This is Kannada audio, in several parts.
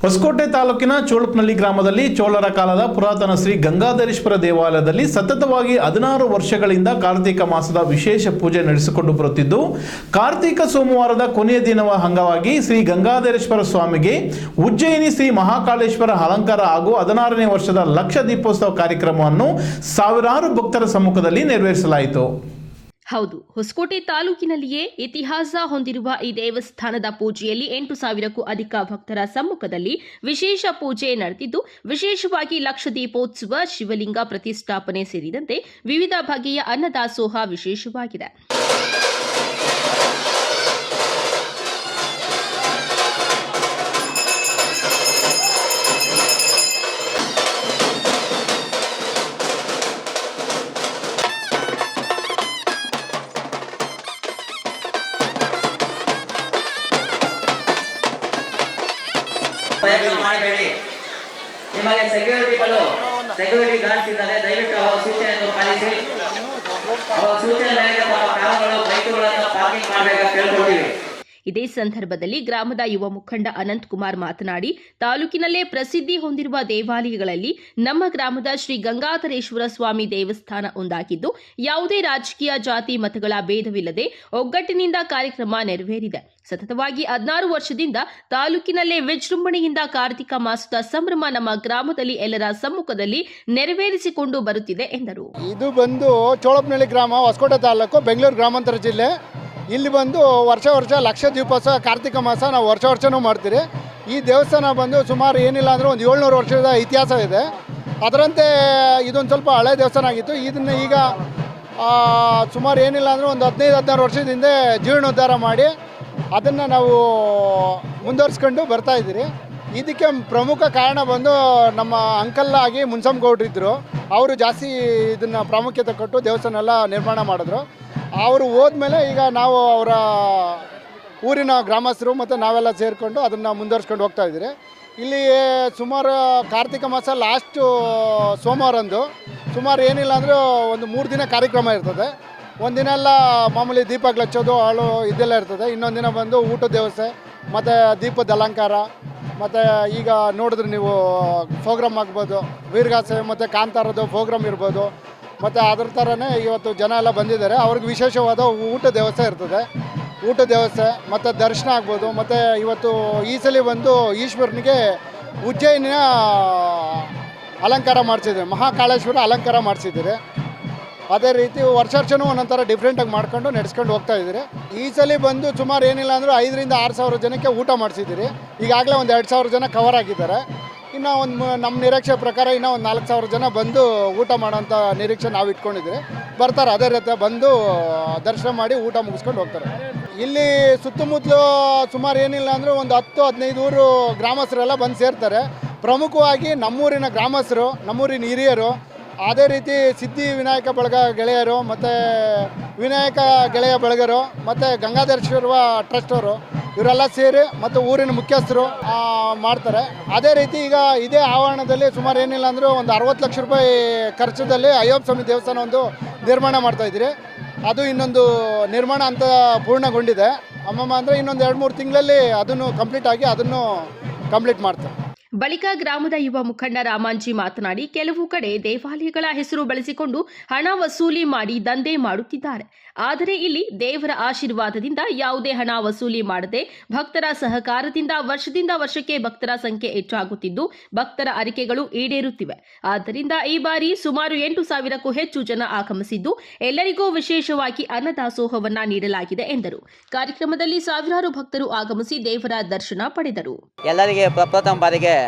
ಹೊಸಕೋಟೆ ತಾಲೂಕಿನ ಚೋಳಪ್ನಳ್ಳಿ ಗ್ರಾಮದಲ್ಲಿ ಚೋಳರ ಕಾಲದ ಪುರಾತನ ಶ್ರೀ ಗಂಗಾಧರೇಶ್ವರ ದೇವಾಲಯದಲ್ಲಿ ಸತತವಾಗಿ 16 ವರ್ಷಗಳಿಂದ ಕಾರ್ತಿಕ ಮಾಸದ ವಿಶೇಷ ಪೂಜೆ ನಡೆಸಿಕೊಂಡು ಬರುತ್ತಿದ್ದು, ಕಾರ್ತಿಕ ಸೋಮವಾರದ ಕೊನೆಯ ದಿನವ ಅಂಗವಾಗಿ ಶ್ರೀ ಗಂಗಾಧರೇಶ್ವರ ಸ್ವಾಮಿಗೆ ಉಜ್ಜಯಿನಿ ಶ್ರೀ ಮಹಾಕಾಳೇಶ್ವರ ಅಲಂಕಾರ ಹಾಗೂ 16ನೇ ವರ್ಷದ ಲಕ್ಷ ದೀಪೋತ್ಸವ ಕಾರ್ಯಕ್ರಮವನ್ನು ಸಾವಿರಾರು ಭಕ್ತರ ಸಮ್ಮುಖದಲ್ಲಿ ನೆರವೇರಿಸಲಾಯಿತು. ಹೌದು, ಹೊಸಕೋಟೆ ತಾಲೂಕಿನಲ್ಲಿಯೇ ಇತಿಹಾಸ ಹೊಂದಿರುವ ಈ ದೇವಸ್ಥಾನದ ಪೂಜೆಯಲ್ಲಿ 8,000ಕ್ಕೂ ಅಧಿಕ ಭಕ್ತರ ಸಮ್ಮುಖದಲ್ಲಿ ವಿಶೇಷ ಪೂಜೆ ನಡೆದಿದ್ದು, ವಿಶೇಷವಾಗಿ ಲಕ್ಷ ದೀಪೋತ್ಸವ, ಶಿವಲಿಂಗ ಪ್ರತಿಷ್ಠಾಪನೆ ಸೇರಿದಂತೆ ವಿವಿಧ ಬಗೆಯ ಅನ್ನದಾಸೋಹ ವಿಶೇಷವಾಗಿದೆ. ಮಾಡಬೇಡಿ. ನಿಮಗೆ ಸೆಕ್ಯೂರಿಟಿ ಗಾರ್ಡ್ಸ್ ಇದ್ದಾರೆ, ದಯವಿಟ್ಟು ಅವರ ಸೂಚನೆಯನ್ನು ಪಾಲಿಸಿ. ಅವರ ಸೂಚನೆ ಮೇರೆಗೆ ತಮ್ಮ ಕಾರುಗಳು, ಬೈಕುಗಳನ್ನು ಪಾರ್ಕಿಂಗ್ ಮಾಡಬೇಕು ಕೇಳ್ಕೊಳ್ತೀವಿ. ಇದೇ ಸಂದರ್ಭದಲ್ಲಿ ಗ್ರಾಮದ ಯುವ ಮುಖಂಡ ಅನಂತ್ ಕುಮಾರ್ ಮಾತನಾಡಿ, ತಾಲೂಕಿನಲ್ಲೇ ಪ್ರಸಿದ್ಧಿ ಹೊಂದಿರುವ ದೇವಾಲಯಗಳಲ್ಲಿ ನಮ್ಮ ಗ್ರಾಮದ ಶ್ರೀ ಗಂಗಾಧರೇಶ್ವರ ಸ್ವಾಮಿ ದೇವಸ್ಥಾನ ಒಂದಾಗಿದ್ದು, ಯಾವುದೇ ರಾಜಕೀಯ ಜಾತಿ ಮತಗಳ ಭೇದವಿಲ್ಲದೆ ಒಗ್ಗಟ್ಟಿನಿಂದ ಕಾರ್ಯಕ್ರಮ ನೆರವೇರಿದೆ. ಸತತವಾಗಿ 16 ವರ್ಷದಿಂದ ತಾಲೂಕಿನಲ್ಲೇ ವಿಜೃಂಭಣೆಯಿಂದ ಕಾರ್ತಿಕ ಮಾಸದ ಸಂಭ್ರಮ ನಮ್ಮ ಗ್ರಾಮದಲ್ಲಿ ಎಲ್ಲರ ಸಮ್ಮುಖದಲ್ಲಿ ನೆರವೇರಿಸಿಕೊಂಡು ಬರುತ್ತಿದೆ ಎಂದರು. ಇದು ಬಂದು ಚೋಳಪ್ನಳ್ಳಿ ಗ್ರಾಮ, ಹೊಸಕೋಟೆ ತಾಲೂಕು, ಬೆಂಗಳೂರು ಗ್ರಾಮಾಂತರ ಜಿಲ್ಲೆ. ಇಲ್ಲಿ ಬಂದು ವರ್ಷ ಲಕ್ಷ ದೀಪೋತ್ಸವ ಕಾರ್ತಿಕ ಮಾಸ ನಾವು ವರ್ಷನೂ ಮಾಡ್ತೀರಿ. ಈ ದೇವಸ್ಥಾನ ಬಂದು ಸುಮಾರು ಏನಿಲ್ಲ ಅಂದರೆ ಒಂದು 700 ವರ್ಷದ ಇತಿಹಾಸ ಇದೆ. ಅದರಂತೆ ಇದೊಂದು ಸ್ವಲ್ಪ ಹಳೆ ದೇವಸ್ಥಾನ ಆಗಿತ್ತು. ಇದನ್ನು ಈಗ ಸುಮಾರು ಏನಿಲ್ಲ ಅಂದರೆ ಒಂದು 15-16 ವರ್ಷದ ಹಿಂದೆ ಜೀರ್ಣೋದ್ಧಾರ ಮಾಡಿ ಅದನ್ನು ನಾವು ಮುಂದುವರಿಸ್ಕೊಂಡು ಬರ್ತಾಯಿದ್ದೀರಿ. ಇದಕ್ಕೆ ಪ್ರಮುಖ ಕಾರಣ ಬಂದು ನಮ್ಮ ಅಂಕಲ್ ಆಗಿ ಮುನ್ಸಮ್ಗೌಡ್ರಿದ್ದರು. ಅವರು ಜಾಸ್ತಿ ಇದನ್ನು ಪ್ರಾಮುಖ್ಯತೆ ಕೊಟ್ಟು ದೇವಸ್ಥಾನ ಎಲ್ಲ ನಿರ್ಮಾಣ ಮಾಡಿದ್ರು. ಅವರು ಹೋದ್ಮೇಲೆ ಈಗ ನಾವು ಅವರ ಊರಿನ ಗ್ರಾಮಸ್ಥರು ಮತ್ತು ನಾವೆಲ್ಲ ಸೇರಿಕೊಂಡು ಅದನ್ನು ಮುಂದುವರ್ಸ್ಕೊಂಡು ಹೋಗ್ತಾ ಇದ್ದೀರಿ. ಇಲ್ಲಿ ಸುಮಾರು ಕಾರ್ತಿಕ ಮಾಸ ಲಾಸ್ಟು ಸೋಮವಾರಂದು ಸುಮಾರು ಏನಿಲ್ಲ ಅಂದರೆ ಒಂದು 3 ದಿನ ಕಾರ್ಯಕ್ರಮ ಇರ್ತದೆ. ಒಂದಿನ ಎಲ್ಲ ಮಾಮೂಲಿ ದೀಪಗಳು ಹಚ್ಚೋದು ಹಾಳು ಇದೆಲ್ಲ ಇರ್ತದೆ. ಇನ್ನೊಂದು ದಿನ ಬಂದು ಊಟದ ವ್ಯವಸ್ಥೆ ಮತ್ತು ದೀಪದ ಅಲಂಕಾರ, ಮತ್ತು ಈಗ ನೋಡಿದ್ರೆ ನೀವು ಪ್ರೋಗ್ರಾಮ್ ಆಗ್ಬೋದು, ವೀರಗಾಸೆ ಮತ್ತು ಕಾಂತಾರದ್ದು ಪ್ರೋಗ್ರಾಮ್ ಇರ್ಬೋದು. ಮತ್ತು ಅದ್ರ ಥರನೇ ಇವತ್ತು ಜನ ಎಲ್ಲ ಬಂದಿದ್ದಾರೆ. ಅವ್ರಿಗೆ ವಿಶೇಷವಾದ ಊಟದ ವ್ಯವಸ್ಥೆ ಇರ್ತದೆ. ಊಟದ ವ್ಯವಸ್ಥೆ ಮತ್ತು ದರ್ಶನ ಆಗ್ಬೋದು. ಮತ್ತು ಇವತ್ತು ಈ ಸಲ ಬಂದು ಈಶ್ವರನಿಗೆ ಉಜ್ಜಯಿನಿಯ ಅಲಂಕಾರ ಮಾಡಿಸಿದ್ದೀವಿ, ಮಹಾಕಾಳೇಶ್ವರ ಅಲಂಕಾರ ಮಾಡಿಸಿದ್ದೀರಿ. ಅದೇ ರೀತಿ ವರ್ಷನೂ ಒಂದೊಂಥರ ಡಿಫ್ರೆಂಟಾಗಿ ಮಾಡ್ಕೊಂಡು ನಡೆಸ್ಕೊಂಡು ಹೋಗ್ತಾ ಇದ್ದೀರಿ. ಈ ಸಲ ಬಂದು ಸುಮಾರು ಏನಿಲ್ಲ ಅಂದರೂ 5,000-6,000 ಜನಕ್ಕೆ ಊಟ ಮಾಡಿಸಿದ್ದೀರಿ. ಈಗಾಗಲೇ ಒಂದು 2,000 ಜನ ಕವರ್ ಆಗಿದ್ದಾರೆ. ಇನ್ನು ಒಂದು ನಮ್ಮ ನಿರೀಕ್ಷೆ ಪ್ರಕಾರ ಇನ್ನೂ ಒಂದು 4,000 ಜನ ಬಂದು ಊಟ ಮಾಡೋಂಥ ನಿರೀಕ್ಷೆ ನಾವು ಇಟ್ಕೊಂಡಿದ್ದೀರಿ. ಬರ್ತಾರೆ, ಅದೇ ರೀತಿ ಬಂದು ದರ್ಶನ ಮಾಡಿ ಊಟ ಮುಗಿಸ್ಕೊಂಡು ಹೋಗ್ತಾರೆ. ಇಲ್ಲಿ ಸುತ್ತಮುತ್ತಲು ಸುಮಾರು ಏನಿಲ್ಲ ಅಂದರೆ ಒಂದು 10-15 ಊರು ಗ್ರಾಮಸ್ಥರೆಲ್ಲ ಬಂದು ಸೇರ್ತಾರೆ. ಪ್ರಮುಖವಾಗಿ ನಮ್ಮೂರಿನ ಗ್ರಾಮಸ್ಥರು, ನಮ್ಮೂರಿನ ಹಿರಿಯರು, ಅದೇ ರೀತಿ ಸಿದ್ಧಿ ವಿನಾಯಕ ಬಳಗ ಗೆಳೆಯರು, ಮತ್ತು ವಿನಾಯಕ ಗೆಳೆಯ ಬಳಗರು, ಮತ್ತು ಗಂಗಾಧರೇಶ್ವರ ಟ್ರಸ್ಟವರು ಇವರೆಲ್ಲ ಸೇರಿ ಮತ್ತು ಊರಿನ ಮುಖ್ಯಸ್ಥರು ಮಾಡ್ತಾರೆ. ಅದೇ ರೀತಿ ಈಗ ಇದೇ ಆವರಣದಲ್ಲಿ ಸುಮಾರು ಏನಿಲ್ಲ ಅಂದರೂ ಒಂದು 60 ಲಕ್ಷ ರೂಪಾಯಿ ಖರ್ಚದಲ್ಲಿ ಅಯ್ಯಪ್ಪ ಸ್ವಾಮಿ ದೇವಸ್ಥಾನ ಒಂದು ನಿರ್ಮಾಣ ಮಾಡ್ತಾಯಿದ್ದೀರಿ. ಅದು ಇನ್ನೊಂದು ನಿರ್ಮಾಣ ಅಂತ ಪೂರ್ಣಗೊಂಡಿದೆ. ಅಮ್ಮಮ್ಮ ಅಂದರೆ ಇನ್ನೊಂದು 2-3 ತಿಂಗಳಲ್ಲಿ ಅದನ್ನು ಕಂಪ್ಲೀಟ್ ಮಾಡ್ತಾರೆ. ಬಳಿಕ ಗ್ರಾಮದ ಯುವ ಮುಖಂಡ ರಾಮಾಂಜಿ ಮಾತನಾಡಿ, ಕೆಲವು ಕಡೆ ದೇವಾಲಯಗಳ ಹೆಸರು ಬಳಸಿಕೊಂಡು ಹಣ ವಸೂಲಿ ಮಾಡಿ ದಂಧೆ ಮಾಡುತ್ತಿದ್ದಾರೆ. ಆದರೆ ಇಲ್ಲಿ ದೇವರ ಆಶೀರ್ವಾದದಿಂದ ಯಾವುದೇ ಹಣ ವಸೂಲಿ ಮಾಡದೆ ಭಕ್ತರ ಸಹಕಾರದಿಂದ ವರ್ಷದಿಂದ ವರ್ಷಕ್ಕೆ ಭಕ್ತರ ಸಂಖ್ಯೆ ಹೆಚ್ಚಾಗುತ್ತಿದ್ದು, ಭಕ್ತರ ಅರಿಕೆಗಳು ಈಡೇರುತ್ತಿವೆ. ಆದ್ದರಿಂದ ಈ ಬಾರಿ ಸುಮಾರು 8,000ಕ್ಕೂ ಹೆಚ್ಚು ಜನ ಆಗಮಿಸಿದ್ದು, ಎಲ್ಲರಿಗೂ ವಿಶೇಷವಾಗಿ ಅನ್ನದಾಸೋಹವನ್ನ ನೀಡಲಾಗಿದೆ ಎಂದರು. ಕಾರ್ಯಕ್ರಮದಲ್ಲಿ ಸಾವಿರಾರು ಭಕ್ತರು ಆಗಮಿಸಿ ದೇವರ ದರ್ಶನ ಪಡೆದರು. ಎಲ್ಲರಿಗೆ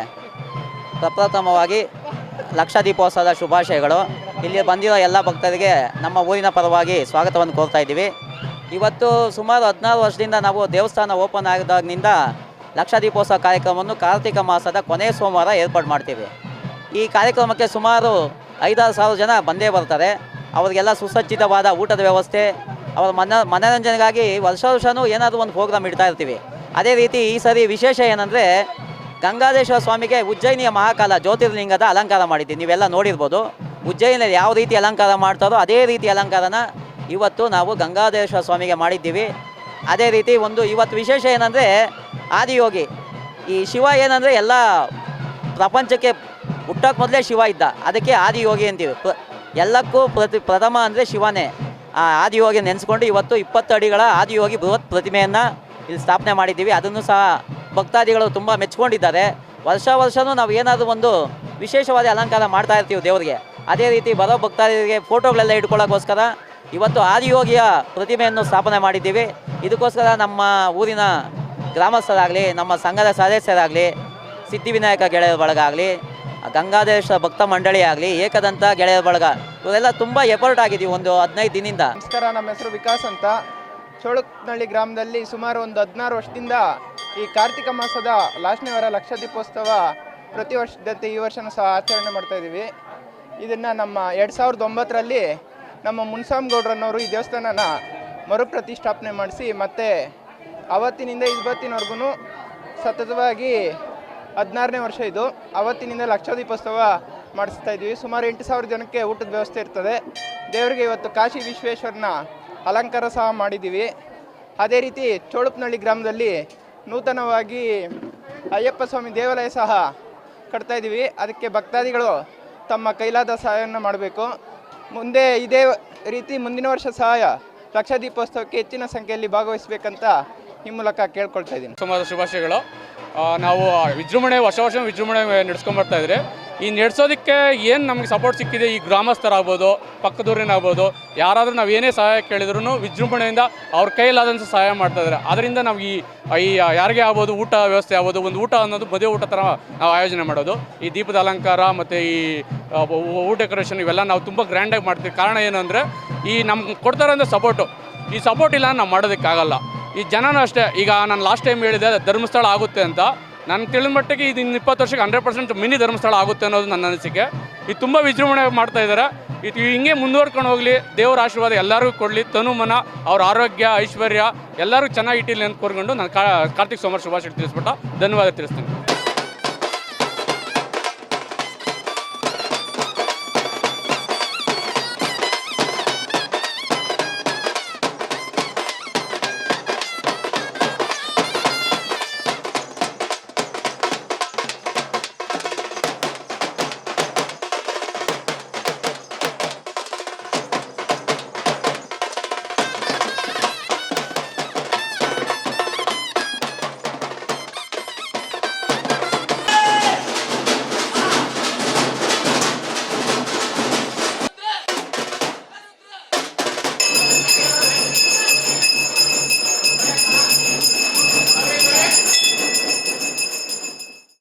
ಪ್ರಪ್ರಥಮವಾಗಿ ಲಕ್ಷ ದೀಪೋತ್ಸವದ ಶುಭಾಶಯಗಳು. ಇಲ್ಲಿ ಬಂದಿರೋ ಎಲ್ಲ ಭಕ್ತರಿಗೆ ನಮ್ಮ ಊರಿನ ಪರವಾಗಿ ಸ್ವಾಗತವನ್ನು ಕೋರ್ತಾ ಇದ್ದೀವಿ. ಇವತ್ತು ಸುಮಾರು 16 ವರ್ಷದಿಂದ ನಾವು ದೇವಸ್ಥಾನ ಓಪನ್ ಆಗಿದಾಗಿನಿಂದ ಲಕ್ಷ ದೀಪೋತ್ಸವ ಕಾರ್ಯಕ್ರಮವನ್ನು ಕಾರ್ತಿಕ ಮಾಸದ ಕೊನೆಯ ಸೋಮವಾರ ಏರ್ಪಾಡು ಮಾಡ್ತೀವಿ. ಈ ಕಾರ್ಯಕ್ರಮಕ್ಕೆ ಸುಮಾರು 5-6 ಸಾವಿರ ಜನ ಬಂದೇ ಬರ್ತಾರೆ. ಅವರಿಗೆಲ್ಲ ಸುಸಜ್ಜಿತವಾದ ಊಟದ ವ್ಯವಸ್ಥೆ, ಅವರ ಮನೋರಂಜನೆಗಾಗಿ ವರ್ಷನೂ ಏನಾದರೂ ಒಂದು ಪ್ರೋಗ್ರಾಮ್ ಇಡ್ತಾ ಇರ್ತೀವಿ. ಅದೇ ರೀತಿ ಈ ಸರಿ ವಿಶೇಷ ಏನಂದರೆ, ಗಂಗಾಧರೇಶ್ವರ ಸ್ವಾಮಿಗೆ ಉಜ್ಜಯಿನಿಯ ಮಹಾಕಾಲ ಜ್ಯೋತಿರ್ಲಿಂಗದ ಅಲಂಕಾರ ಮಾಡಿದ್ದೀವಿ. ನೀವೆಲ್ಲ ನೋಡಿರ್ಬೋದು. ಉಜ್ಜಯಿನಿಯಲ್ಲಿ ಯಾವ ರೀತಿ ಅಲಂಕಾರ ಮಾಡ್ತಾರೋ ಅದೇ ರೀತಿ ಅಲಂಕಾರನ ಇವತ್ತು ನಾವು ಗಂಗಾಧರೇಶ್ವರ ಸ್ವಾಮಿಗೆ ಮಾಡಿದ್ದೀವಿ. ಅದೇ ರೀತಿ ಇವತ್ತು ವಿಶೇಷ ಏನಂದರೆ, ಆದಿಯೋಗಿ ಈ ಶಿವ ಏನಂದರೆ ಎಲ್ಲ ಪ್ರಪಂಚಕ್ಕೆ ಹುಟ್ಟೋಕೆ ಮೊದಲೇ ಶಿವ ಇದ್ದ, ಅದಕ್ಕೆ ಆದಿಯೋಗಿ ಅಂತೀವಿ. ಎಲ್ಲಕ್ಕೂ ಪ್ರಥಮ ಅಂದರೆ ಶಿವನೇ. ಆ ಆದಿಯೋಗಿ ನೆನೆಸ್ಕೊಂಡು ಇವತ್ತು 20 ಅಡಿಗಳ ಆದಿಯೋಗಿ ಬೃಹತ್ ಪ್ರತಿಮೆಯನ್ನು ಇಲ್ಲಿ ಸ್ಥಾಪನೆ ಮಾಡಿದ್ದೀವಿ. ಅದನ್ನು ಸಹ ಭಕ್ತಾದಿಗಳು ತುಂಬ ಮೆಚ್ಕೊಂಡಿದ್ದಾರೆ. ವರ್ಷವೂ ನಾವು ಏನಾದರೂ ಒಂದು ವಿಶೇಷವಾದ ಅಲಂಕಾರ ಮಾಡ್ತಾ ಇರ್ತೀವಿ ದೇವರಿಗೆ. ಅದೇ ರೀತಿ ಬರೋ ಭಕ್ತಾದಿಗಳಿಗೆ ಫೋಟೋಗಳೆಲ್ಲ ಇಟ್ಕೊಳ್ಳೋಕ್ಕೋಸ್ಕರ ಇವತ್ತು ಆದಿಯೋಗಿಯ ಪ್ರತಿಮೆಯನ್ನು ಸ್ಥಾಪನೆ ಮಾಡಿದ್ದೀವಿ. ಇದಕ್ಕೋಸ್ಕರ ನಮ್ಮ ಊರಿನ ಗ್ರಾಮಸ್ಥರಾಗಲಿ, ನಮ್ಮ ಸಂಘದ ಸದಸ್ಯರಾಗಲಿ, ಸಿದ್ಧಿವಿನಾಯಕ ಗೆಳೆಯರ ಬಳಗ ಆಗಲಿ, ಗಂಗಾಧರೇಶ್ವರ ಭಕ್ತ ಮಂಡಳಿ ಆಗಲಿ, ಏಕದಂತ ಗೆಳೆಯರ ಬಳಗ, ಇವರೆಲ್ಲ ತುಂಬ ಎಫರ್ಟ್ ಆಗಿದ್ದೀವಿ ಒಂದು 15 ದಿನದಿಂದ. ನಮಸ್ಕಾರ, ನಮ್ಮ ಹೆಸರು ವಿಕಾಸ್ ಅಂತ. ಚೋಳಪ್ನಹಳ್ಳಿ ಗ್ರಾಮದಲ್ಲಿ ಸುಮಾರು ಒಂದು 16 ವರ್ಷದಿಂದ ಈ ಕಾರ್ತಿಕ ಮಾಸದ ಲಾಸ್ಟ್ನೇ ವಾರ ಲಕ್ಷ ದೀಪೋತ್ಸವ ಪ್ರತಿ ವರ್ಷದಂತೆ ಈ ವರ್ಷನೂ ಸಹ ಆಚರಣೆ ಮಾಡ್ತಾಯಿದ್ದೀವಿ. ಇದನ್ನು ನಮ್ಮ 2009ರಲ್ಲಿ ನಮ್ಮ ಮುನ್ಸಾಮ್ಗೌಡ್ರನ್ನವರು ಈ ದೇವಸ್ಥಾನನ ಮರುಪ್ರತಿಷ್ಠಾಪನೆ ಮಾಡಿಸಿ ಮತ್ತೆ ಅವತ್ತಿನಿಂದ ಇವತ್ತಿನವರೆಗೂ ಸತತವಾಗಿ 16ನೇ ವರ್ಷ ಇದು. ಅವತ್ತಿನಿಂದ ಲಕ್ಷ ದೀಪೋತ್ಸವ ಮಾಡಿಸ್ತಾ ಇದ್ದೀವಿ. ಸುಮಾರು 8,000 ಜನಕ್ಕೆ ಊಟದ ವ್ಯವಸ್ಥೆ ಇರ್ತದೆ. ದೇವರಿಗೆ ಇವತ್ತು ಕಾಶಿ ವಿಶ್ವೇಶ್ವರನ ಅಲಂಕಾರ ಸಹ ಮಾಡಿದ್ದೀವಿ. ಅದೇ ರೀತಿ ಚೋಳಪ್ನಹಳ್ಳಿ ಗ್ರಾಮದಲ್ಲಿ ನೂತನವಾಗಿ ಅಯ್ಯಪ್ಪ ಸ್ವಾಮಿ ದೇವಾಲಯ ಸಹ ಕಟ್ತಾ ಇದ್ದೀವಿ. ಅದಕ್ಕೆ ಭಕ್ತಾದಿಗಳು ತಮ್ಮ ಕೈಲಾದ ಸಹಾಯವನ್ನು ಮಾಡಬೇಕು. ಮುಂದೆ ಇದೇ ರೀತಿ ಮುಂದಿನ ವರ್ಷ ಸಹ ಲಕ್ಷ ದೀಪೋತ್ಸವಕ್ಕೆ ಹೆಚ್ಚಿನ ಸಂಖ್ಯೆಯಲ್ಲಿ ಭಾಗವಹಿಸಬೇಕಂತ ಈ ಮೂಲಕ ಕೇಳ್ಕೊಳ್ತಾ ಇದ್ದೀನಿ. ಸುಮಾರು ಶುಭಾಶಯಗಳು. ನಾವು ವಿಜೃಂಭಣೆ ವರ್ಷ ವಿಜೃಂಭಣೆ ನಡೆಸ್ಕೊಂಬರ್ತಾ ಇದ್ರಿ. ಈ ನಡೆಸೋದಕ್ಕೆ ಏನು ನಮಗೆ ಸಪೋರ್ಟ್ ಸಿಕ್ಕಿದೆ, ಈ ಗ್ರಾಮಸ್ಥರಾಗ್ಬೋದು, ಪಕ್ಕದೂರಿನಾಗ್ಬೋದು, ಯಾರಾದರೂ ನಾವು ಏನೇ ಸಹಾಯ ಕೇಳಿದ್ರು ವಿಜೃಂಭಣೆಯಿಂದ ಅವ್ರ ಕೈಲಾದಂಥ ಸಹಾಯ ಮಾಡ್ತಾಯಿದ್ದಾರೆ. ಅದರಿಂದ ನಾವು ಈ ಯಾರಿಗೆ ಆಗ್ಬೋದು ಊಟ ವ್ಯವಸ್ಥೆ ಆಗ್ಬೋದು, ಒಂದು ಊಟ ಅನ್ನೋದು ಮದುವೆ ಊಟ ಥರ ನಾವು ಆಯೋಜನೆ ಮಾಡೋದು. ಈ ದೀಪದ ಅಲಂಕಾರ ಮತ್ತು ಈ ಊಟ ಡೆಕೋರೇಷನ್ ಇವೆಲ್ಲ ನಾವು ತುಂಬ ಗ್ರ್ಯಾಂಡಾಗಿ ಮಾಡ್ತೀವಿ. ಕಾರಣ ಏನು ಅಂದರೆ ಈ ನಮ್ಗೆ ಕೊಡ್ತಾರಂಥ ಸಪೋರ್ಟು, ಈ ಸಪೋರ್ಟ್ ಇಲ್ಲ ನಾವು ಮಾಡೋದಕ್ಕಾಗಲ್ಲ. ಈ ಜನನೂ ಅಷ್ಟೇ. ಈಗ ನಾನು ಲಾಸ್ಟ್ ಟೈಮ್ ಹೇಳಿದೆ ಧರ್ಮಸ್ಥಳ ಆಗುತ್ತೆ ಅಂತ. ನನಗೆ ತಿಳಿದ ಮಟ್ಟಿಗೆ ಇದು 20 ವರ್ಷಕ್ಕೆ 100% ಮಿನಿ ಧರ್ಮಸ್ಥಳ ಆಗುತ್ತೆ ಅನ್ನೋದು ನನ್ನ ಅನಿಸಿಕೆ. ಇದು ತುಂಬ ವಿಜೃಂಭಣೆ ಮಾಡ್ತಾ ಇದ್ದಾರೆ. ಇದು ಹಿಂಗೆ ಮುಂದುವರ್ಕೊಂಡು ಹೋಗಲಿ, ದೇವರ ಆಶೀರ್ವಾದ ಎಲ್ಲರಿಗೂ ಕೊಡಲಿ, ತನು ಮನ ಅವ್ರ ಆರೋಗ್ಯ ಐಶ್ವರ್ಯ ಎಲ್ಲರಿಗೂ ಚೆನ್ನಾಗಿ ಇಟ್ಟಿರಲಿ ಅಂತ ಕೋರ್ಕೊಂಡು ನಾನು ಕಾರ್ತಿಕ್ ಸೋಮವಾರ ಶುಭಾಶಯ ತಿಳಿಸ್ಬಿಟ್ಟು ಧನ್ಯವಾದ ತಿಳಿಸ್ತೀನಿ.